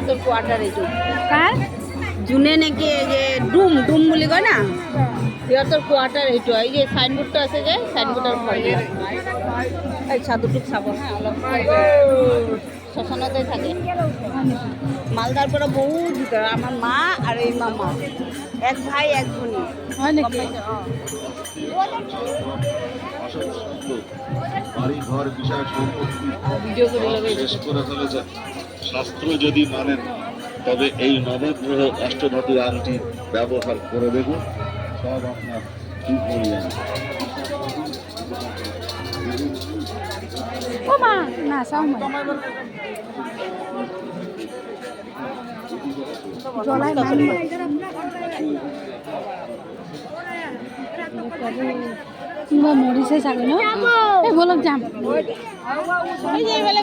সিহঁতৰ কোৱাৰ্টাৰ এইটো কাৰ যোনে নেকি এই যে ডুম ডুম বুলি কয় না সিহঁতৰ কোৱাৰ্টাৰ এইটো এই যে চাইনবোৰ্ডটো আছে যে চাইনবোৰ্ডৰ ঘৰবিলাক এই সাধুটোক চাব হা অলপ শ্মশানতে থাকে মালদাৰ পৰা বহুত ভিতৰ আমাৰ মা আৰু এই মামা এক ভাই এক ভনী হয় নেকি বাড়ি ঘর বিষয় সম্পত্তি ভিডিও করে সব শেষ করে ফেলেছেন শাস্ত্র যদি মানেন তবে এই নবগ্রহ অষ্টধাতুর আংটি ব্যবহার করে দেখুন সব আপনার ঠিক হয়ে যাবে ও মা না চাও মা জ্বলাই কোনোবা মৰিছে চাগে ন এই বলক যাম